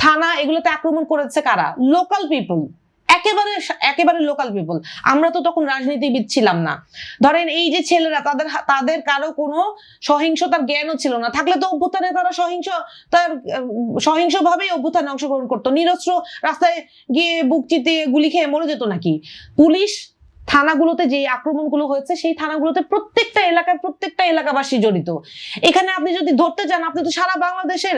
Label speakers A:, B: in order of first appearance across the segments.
A: থানা এগুলোতে আক্রমণ করেছে কারা? লোকাল পিপল, একেবারে লোকাল পিপল। আমরা তো তখন রাজনীতিবিদ ছিলাম না। ধরেন এই যে ছেলেরা, তাদের কারো কোনো সহিংসতার জ্ঞানও ছিল না, থাকলে তো অভ্যুত্থানে তারা সহিংসভাবেই অভ্যুত্থানে অংশগ্রহণ করতো। নিরস্ত্র রাস্তায় গিয়ে বুক চিতিয়ে গুলি খেয়ে মরে যেত নাকি? পুলিশ থানাগুলোতে যে আক্রমণগুলো হয়েছে, সেই থানাগুলোতে প্রত্যেকটা এলাকাবাসী জড়িত। এখানে আপনি যদি ধরতে যান, আপনি তো সারা বাংলাদেশের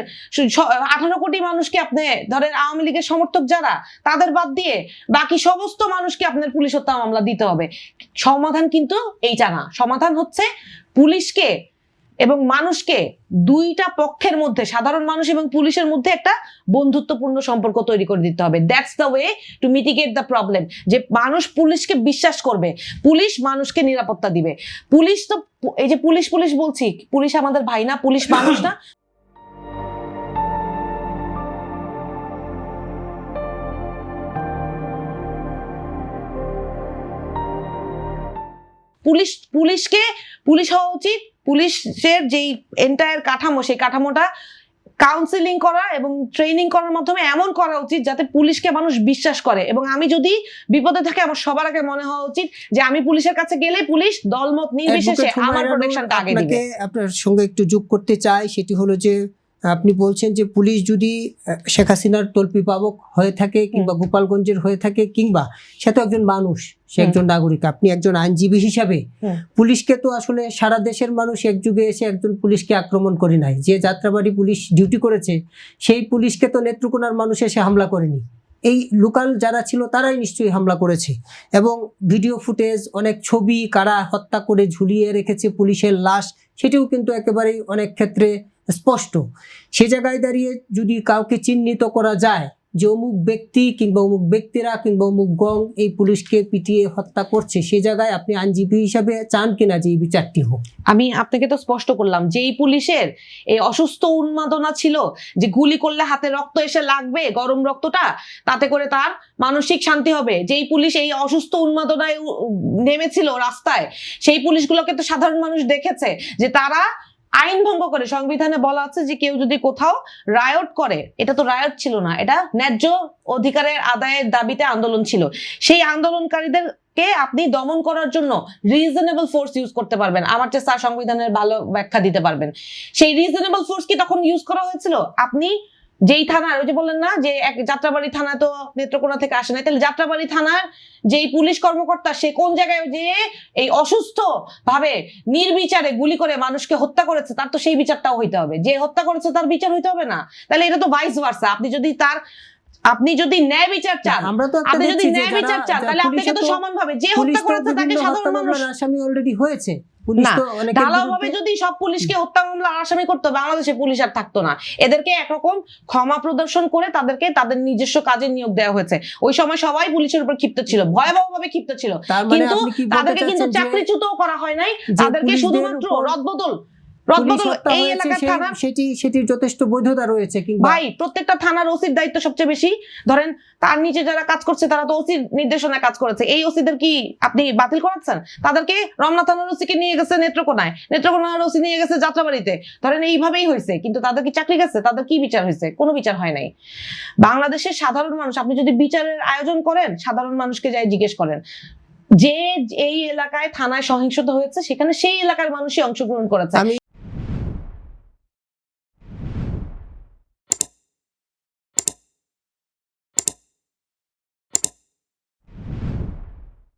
A: 18 কোটি মানুষকে, আপনি ধরেন আওয়ামী লীগের সমর্থক যারা, তাদের বাদ দিয়ে বাকি সমস্ত মানুষকে আপনার পুলিশ হত্যা মামলা দিতে হবে। সমাধান কিন্তু এইটা না। সমাধান হচ্ছে পুলিশকে এবং মানুষকে, দুইটা পক্ষের মধ্যে, সাধারণ মানুষ এবং পুলিশের মধ্যে একটা বন্ধুত্বপূর্ণ সম্পর্ক তৈরি করে দিতে হবে। That's the way to mitigate the problem. যে মানুষ পুলিশকে বিশ্বাস করবে, পুলিশ মানুষকে নিরাপত্তা দিবে। পুলিশ তো, এই যে পুলিশ বলছি, পুলিশ আমাদের ভাই না? পুলিশ মানুষ না? পুলিশ হওয়া উচিত। পুলিশের যেই এন্টায়ার কাঠামো, সেই কাঠামোটা কাউন্সিলিং করা এবং ট্রেনিং করার মাধ্যমে এমন করা উচিত যাতে পুলিশকে মানুষ বিশ্বাস করে। এবং আমি যদি বিপদে থাকি, আমার সবার আগে মনে হওয়া উচিত যে আমি পুলিশের কাছে গেলে পুলিশ দলমত নির্বিশেষে আমার প্রোটেকশনটা আগে দিবে।
B: আপনার সঙ্গে একটু যোগ করতে চাই, সেটি হলো যে আপনি বলছেন যে পুলিশ যদি শেখ হাসিনার তল্পিপাবক হয়ে থাকে, কিংবা গোপালগঞ্জের হয়ে থাকে, কিংবা সে তো একজন মানুষ, সে একজন নাগরিক। আপনি একজন আইনজীবী হিসাবে পুলিশকে তো আসলে সারা দেশের মানুষ এক যুগে এসে একজন পুলিশকে আক্রমণ করে নাই। যে যাত্রাবাড়ি পুলিশ ডিউটি করেছে, সেই পুলিশকে তো নেত্রকোনার মানুষ এসে হামলা করেনি। এই লোকাল যারা ছিল তারাই নিশ্চয়ই হামলা করেছে। এবং ভিডিও ফুটেজ, অনেক ছবি, কারা হত্যা করে ঝুলিয়ে রেখেছে পুলিশের লাশ, সেটিও কিন্তু একেবারেই অনেক ক্ষেত্রে স্পষ্ট। সে জায়গায় দাঁড়িয়ে যদি কাউকে চিহ্নিত করা যায় যে অমুক ব্যক্তি কিংবা অমুক ব্যক্তিরা কিংবা অমুক গং এই পুলিশকে পিটিয়ে হত্যা করছে, সে জায়গায় আপনি আইনজীবী হিসাবে চান কিনা যে এই বিচারটি হোক?
A: আমি আপনাকে তো স্পষ্ট করলাম যে এই পুলিশের এই অসুস্থ উন্মাদনা ছিল যে গুলি করলে হাতে রক্ত এসে লাগবে, গরম রক্তটা, তাতে করে তার মানসিক শান্তি হবে। যেই পুলিশ এই অসুস্থ উন্মাদনায় নেমেছিল রাস্তায়, সেই পুলিশগুলোকে তো সাধারণ মানুষ দেখেছে যে তারা আইন ভঙ্গ করে। সংবিধানে বলা আছে যে কেউ যদি কোথাও রায়ট করে, এটা তো রায়ট ছিল না, এটা ন্যায্য অধিকারের আদায়ের দাবিতে আন্দোলন ছিল। সেই আন্দোলনকারীদেরকে আপনি দমন করার জন্য রিজনেবল ফোর্স ইউজ করতে পারবেন। আমার চেয়ে স্যার সংবিধানের ভালো ব্যাখ্যা দিতে পারবেন। সেই রিজনেবল ফোর্স কি তখন ইউজ করা হয়েছিল? আপনি যেই থানার, ওই যে বললেন না যে যাত্রাবাড়ি থানা তো নেত্রকোনা থেকে আসে না, তাহলে যাত্রাবাড়ি থানার যেই পুলিশ কর্মকর্তা, সে কোন জায়গায় যে এই অসুস্থ ভাবে নির্বিচারে গুলি করে মানুষকে হত্যা করেছে, তার তো সেই বিচারটাও হইতে হবে। যে হত্যা করেছে তার বিচার হইতে হবে না? তাহলে এটা তো ভাইস ভার্সা। আপনি যদি ন্যায় বিচার চান, তাহলে আপনাকে তো সমানভাবে যে হত্যা করেছে তাকে সাধারণ মানুষ
B: আসামি অলরেডি হয়েছে।
A: ঢালাওভাবে যদি সব পুলিশকে হত্যা মামলার আসামি করতো, বাংলাদেশে পুলিশ আর থাকতো না। এদেরকে একরকম ক্ষমা প্রদর্শন করে তাদেরকে তাদের নিজস্ব কাজে নিয়োগ দেওয়া হয়েছে। ওই সময় সবাই পুলিশের উপর ক্ষিপ্ত ছিল, ভয়াবহভাবে ক্ষিপ্ত ছিল, কিন্তু তাদেরকে কিন্তু চাকরিচ্যুতও করা হয় নাই। তাদেরকে শুধুমাত্র রদবদল এই এলাকার থানা,
B: সেটির যথেষ্ট বৈধতা রয়েছে।
A: ভাই, প্রত্যেকটা থানার ওসির দায়িত্ব সবচেয়ে বেশি। ধরেন তার নিচে যারা কাজ করছে তারা তো ওসির নির্দেশনায় কাজ করেছে। এই ওসিদের কি আপনি বাতিল করাচ্ছেন? তাদেরকে রমনা থানার ওসিকে নিয়ে গেছে নেত্রকোনার ওসি নিয়ে গেছে যাত্রাবাড়িতে। ধরেন এইভাবেই হয়েছে, কিন্তু তাদের কি চাকরি গেছে? তাদের কি বিচার হয়েছে? কোনো বিচার হয় নাই। বাংলাদেশের সাধারণ মানুষ, আপনি যদি বিচারের আয়োজন করেন, সাধারণ মানুষকে যাই জিজ্ঞেস করেন যে এই এলাকায় থানায় সহিংসতা হয়েছে, সেখানে সেই এলাকার মানুষই অংশগ্রহণ করেছে।